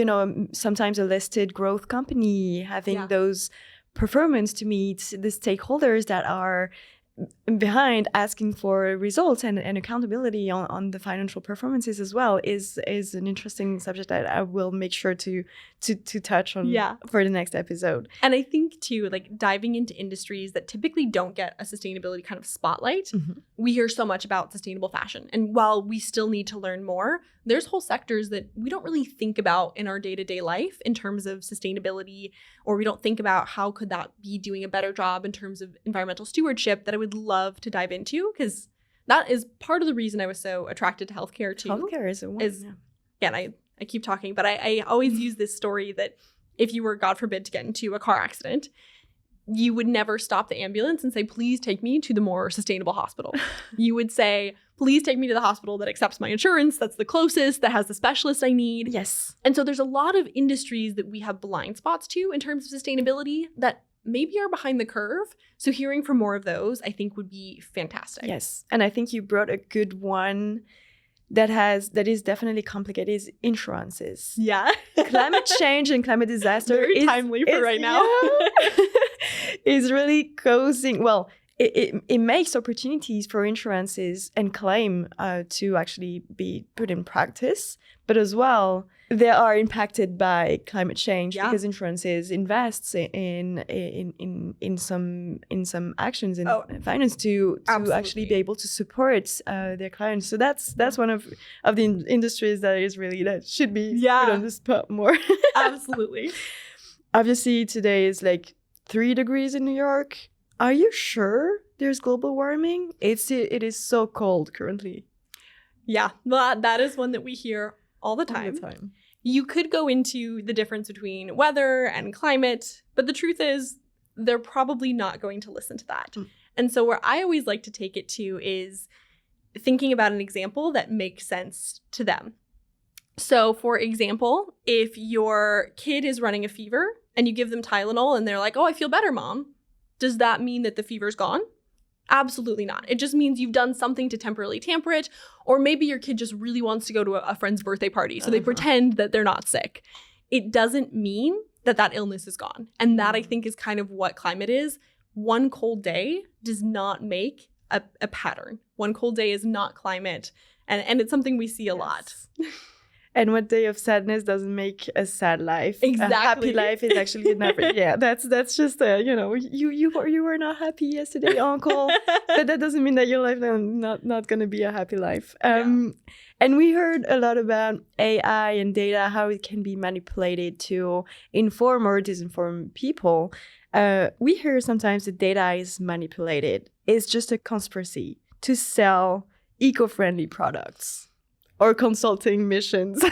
sometimes a listed growth company, having those performance to meet the stakeholders that are behind asking for results and accountability on the financial performances as well is an interesting subject that I will make sure to touch on for the next episode. And I think too, like diving into industries that typically don't get a sustainability kind of spotlight, we hear so much about sustainable fashion. And while we still need to learn more, there's whole sectors that we don't really think about in our day-to-day life in terms of sustainability, or we don't think about how could that be doing a better job in terms of environmental stewardship that I would love to dive into, because that is part of the reason I was so attracted to healthcare too. Healthcare is a one. And I keep talking, but I always use this story that if you were, God forbid, to get into a car accident, you would never stop the ambulance and say, please take me to the more sustainable hospital. You would say, please take me to the hospital that accepts my insurance, that's the closest, that has the specialist I need. Yes. And so there's a lot of industries that we have blind spots to in terms of sustainability that maybe are behind the curve. So hearing from more of those, I think, would be fantastic. Yes. And I think you brought a good one that is definitely complicated, is insurances. Yeah. Climate change and climate disaster very timely for right now. Is really causing, it makes opportunities for insurances and claim to actually be put in practice, but as well, they are impacted by climate change because insurances invests in some actions in finance to actually be able to support their clients. So that's one of the industries that should be put on the spot more. Absolutely. Obviously, today is like 3 degrees in New York. Are you sure there's global warming? It is so cold currently. Yeah, that is one that we hear all the time. You could go into the difference between weather and climate, but the truth is they're probably not going to listen to that. And so where I always like to take it to is thinking about an example that makes sense to them. So for example, if your kid is running a fever and you give them Tylenol and they're like, oh, I feel better, Mom. Does that mean that the fever's gone? Absolutely not. It just means you've done something to temporarily tamper it, or maybe your kid just really wants to go to a friend's birthday party, so they pretend that they're not sick. It doesn't mean that illness is gone. And that, I think, is kind of what climate is. One cold day does not make a pattern. One cold day is not climate. And it's something we see a lot. And one day of sadness doesn't make a sad life. Exactly. A happy life is actually never. Yeah, that's just you were not happy yesterday, uncle. But that doesn't mean that your life is not going to be a happy life. And we heard a lot about AI and data, how it can be manipulated to inform or disinform people. We hear sometimes the data is manipulated. It's just a conspiracy to sell eco-friendly products or consulting missions.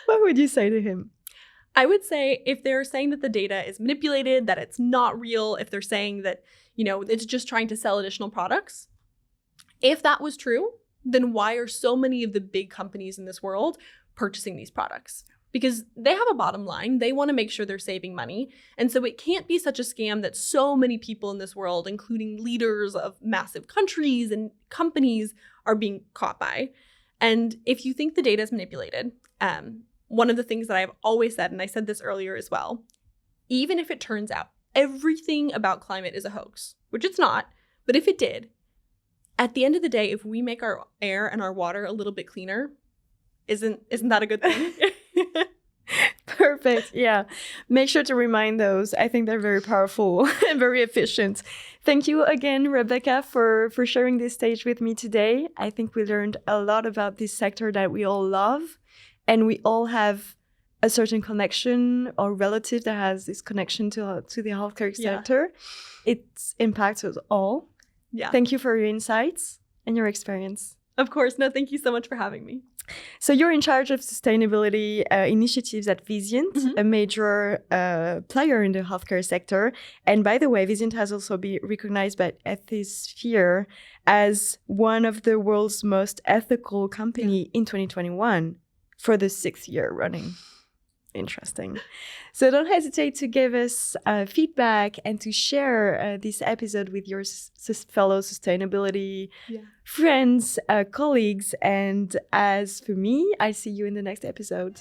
What would you say to him? I would say if they're saying that the data is manipulated, that it's not real, if they're saying that, it's just trying to sell additional products, if that was true, then why are so many of the big companies in this world purchasing these products? Because they have a bottom line. They want to make sure they're saving money. And so it can't be such a scam that so many people in this world, including leaders of massive countries and companies, are being caught by. And if you think the data is manipulated, one of the things that I've always said, and I said this earlier as well, even if it turns out everything about climate is a hoax, which it's not, but if it did, at the end of the day, if we make our air and our water a little bit cleaner, isn't that a good thing? Perfect. Yeah. Make sure to remind those. I think they're very powerful and very efficient. Thank you again, Rebecca, for sharing this stage with me today. I think we learned a lot about this sector that we all love, and we all have a certain connection or relative that has this connection to the healthcare sector. It impacts us all. Yeah. Thank you for your insights and your experience. Of course. No, thank you so much for having me. So you're in charge of sustainability initiatives at Vizient, a major player in the healthcare sector. And by the way, Vizient has also been recognized by Ethisphere as one of the world's most ethical company in 2021 for the 6th year running. Interesting. So don't hesitate to give us feedback and to share this episode with your fellow sustainability friends, colleagues. And as for me, I see you in the next episode.